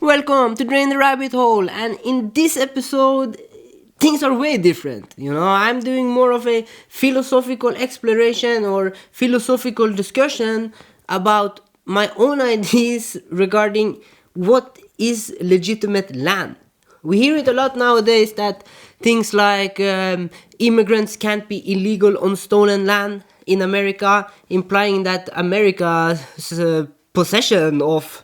Welcome to Drain the Rabbit Hole, and in this episode, things are way different. I'm doing more of a philosophical exploration or philosophical discussion about my own ideas regarding what is legitimate land. We hear it a lot nowadays that things like immigrants can't be illegal on stolen land in America, implying that America's possession of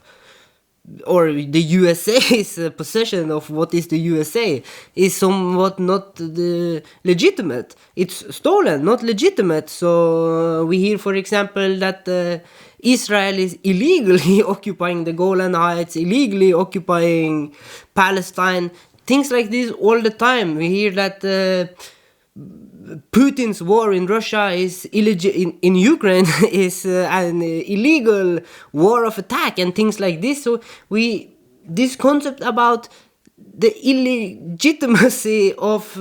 or the USA's possession of what is the USA is somewhat not legitimate. It's stolen, not legitimate. So we hear, for example, that Israel is illegally occupying the Golan Heights, illegally occupying Palestine. Things like this all the time. We hear that Putin's war in Russia is in Ukraine is an illegal war of attack and things like this. So this concept about the illegitimacy of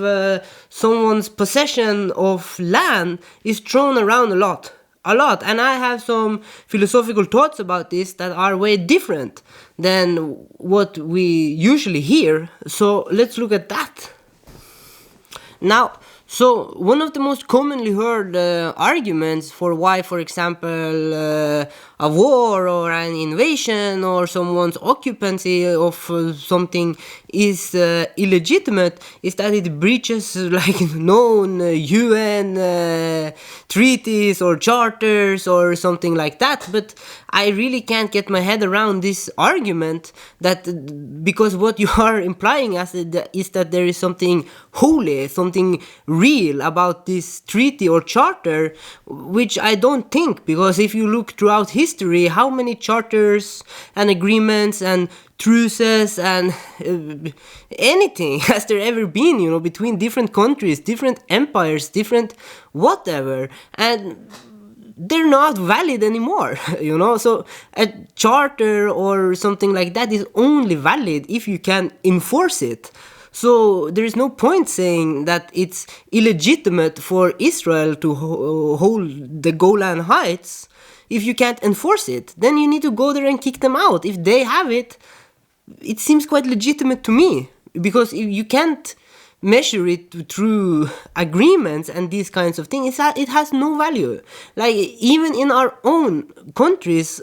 someone's possession of land is thrown around a lot, and I have some philosophical thoughts about this that are way different than what we usually hear. So let's look at that. Now, so one of the most commonly heard arguments for why, for example, a war or an invasion or someone's occupancy of something is illegitimate is that it breaches like known UN treaties or charters or something like that. But I really can't get my head around this argument because what you are implying is that there is something holy, something real about this treaty or charter, which I don't think, because if you look throughout history, how many charters and agreements and truces and anything has there ever been, between different countries, different empires, different whatever, and they're not valid anymore, so a charter or something like that is only valid if you can enforce it. So there is no point saying that it's illegitimate for Israel to hold the Golan Heights if you can't enforce it. Then you need to go there and kick them out. If they have it, it seems quite legitimate to me, because if you can't measure it through agreements and these kinds of things, it has no value. Like, even in our own countries,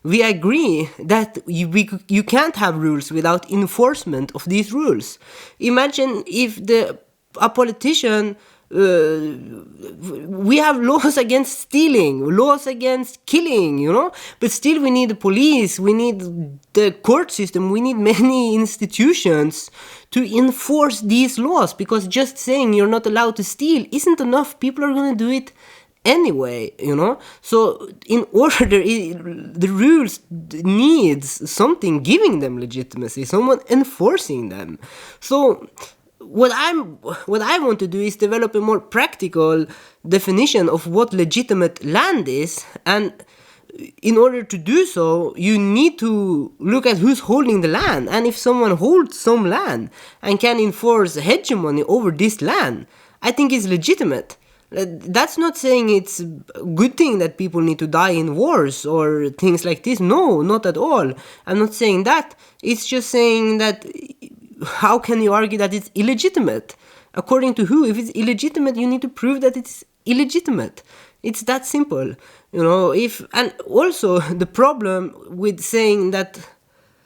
we agree that you can't have rules without enforcement of these rules. Imagine if a politician, we have laws against stealing, laws against killing, but still we need the police, we need the court system, we need many institutions to enforce these laws, because just saying you're not allowed to steal isn't enough. People are going to do it anyway, so in order, the rules needs something giving them legitimacy, someone enforcing them. So what I want to do is develop a more practical definition of what legitimate land is, and in order to do so, you need to look at who's holding the land. And if someone holds some land and can enforce hegemony over this land, I think it's legitimate. That's not saying it's a good thing that people need to die in wars or things like this. No, not at all. I'm not saying that. It's just saying that how can you argue that it's illegitimate? According to who? If it's illegitimate, you need to prove that it's illegitimate. It's that simple, and also the problem with saying that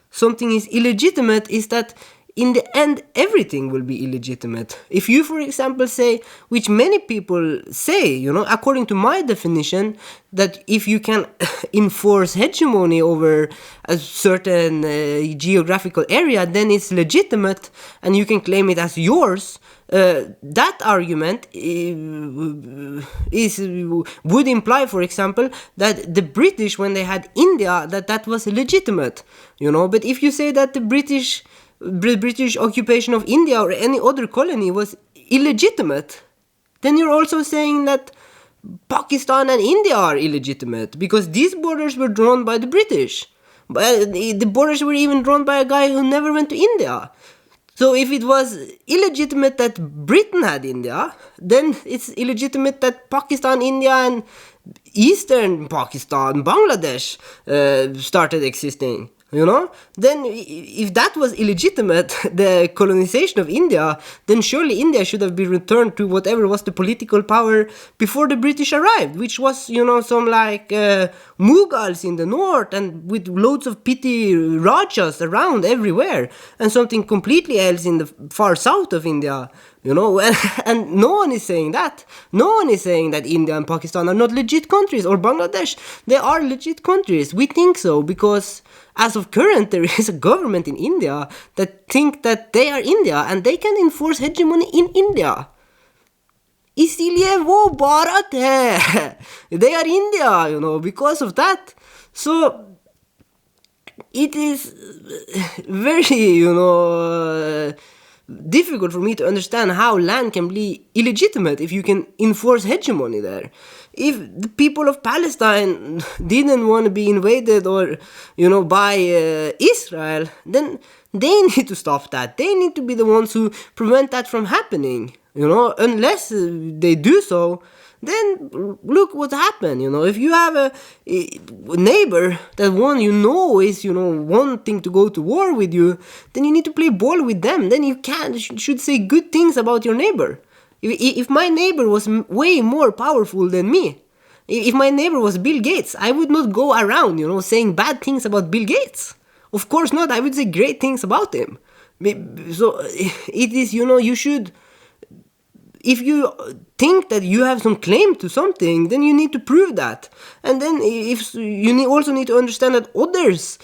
something is illegitimate is that in the end, everything will be illegitimate. If you, for example, say, which many people say, according to my definition, that if you can enforce hegemony over a certain geographical area, then it's legitimate and you can claim it as yours. That argument would imply, for example, that the British, when they had India, that was legitimate, But if you say that the British occupation of India or any other colony was illegitimate, then you're also saying that Pakistan and India are illegitimate, because these borders were drawn by the British. But the borders were even drawn by a guy who never went to India. So if it was illegitimate that Britain had India, then it's illegitimate that Pakistan, India, and Eastern Pakistan, Bangladesh started existing. Then if that was illegitimate, the colonization of India, then surely India should have been returned to whatever was the political power before the British arrived, which was, some like Mughals in the north and with loads of petty Rajas around everywhere, and something completely else in the far south of India. And no one is saying that. No one is saying that India and Pakistan are not legit countries, or Bangladesh. They are legit countries. We think so because as of current, there is a government in India that think that they are India and they can enforce hegemony in India. इसीलिए वो भारत है. They are India, because of that. So it is very, difficult for me to understand how land can be illegitimate if you can enforce hegemony there. If the people of Palestine didn't want to be invaded or, by Israel, then they need to stop that. They need to be the ones who prevent that from happening. Unless they do so, then look what happened. If you have a neighbor that is wanting to go to war with you, then you need to play ball with them. Then you should say good things about your neighbor. If my neighbor was way more powerful than me, if my neighbor was Bill Gates, I would not go around saying bad things about Bill Gates. Of course not. I would say great things about him. So it is, you should, if you think that you have some claim to something, then you need to prove that. And then if you also need to understand that others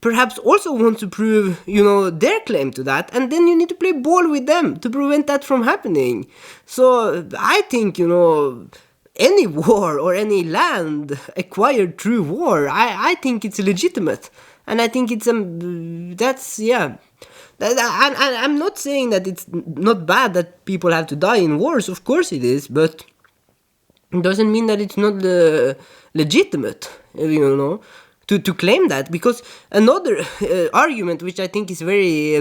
perhaps also want to prove, their claim to that, and then you need to play ball with them to prevent that from happening. So I think, any war or any land acquired through war, I think it's legitimate. And I think it's, I'm not saying that it's not bad that people have to die in wars. Of course it is, but it doesn't mean that it's not legitimate, to claim that. Because another argument, which I think is very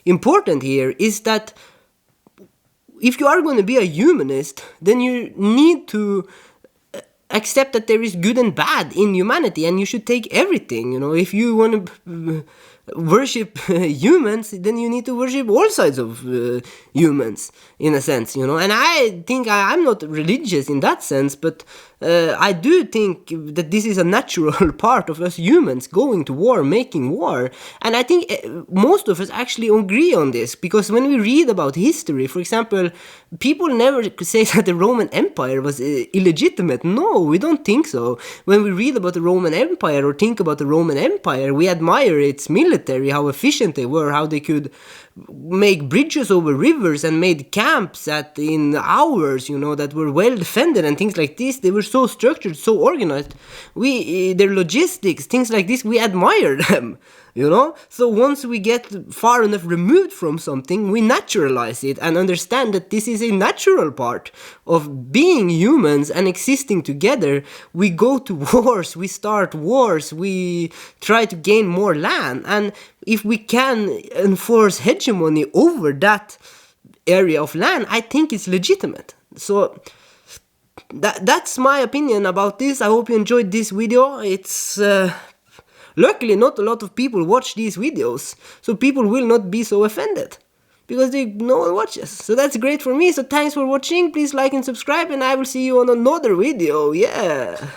important here, is that if you are going to be a humanist, then you need to accept that there is good and bad in humanity, and you should take everything. If you want to worship humans, then you need to worship all sides of humans, in a sense, and I think I'm not religious in that sense, but I do think that this is a natural part of us humans, going to war, making war. And I think most of us actually agree on this, because when we read about history, for example, people never say that the Roman Empire was illegitimate. No, we don't think so. When we read about the Roman Empire or think about the Roman Empire, we admire its military, how efficient they were, how they could make bridges over rivers and made camps in hours, that were well defended and things like this. They were so structured, so organized. Their logistics, things like this, we admire them. So once we get far enough removed from something, we naturalize it and understand that this is a natural part of being humans and existing together. We go to wars, we start wars, we try to gain more land, and if we can enforce hegemony over that area of land, I think it's legitimate. So that's my opinion about this. I hope you enjoyed this video. It's luckily not a lot of people watch these videos, so people will not be so offended, because no one watches. So that's great for me. So thanks for watching. Please like and subscribe, and I will see you on another video. Yeah.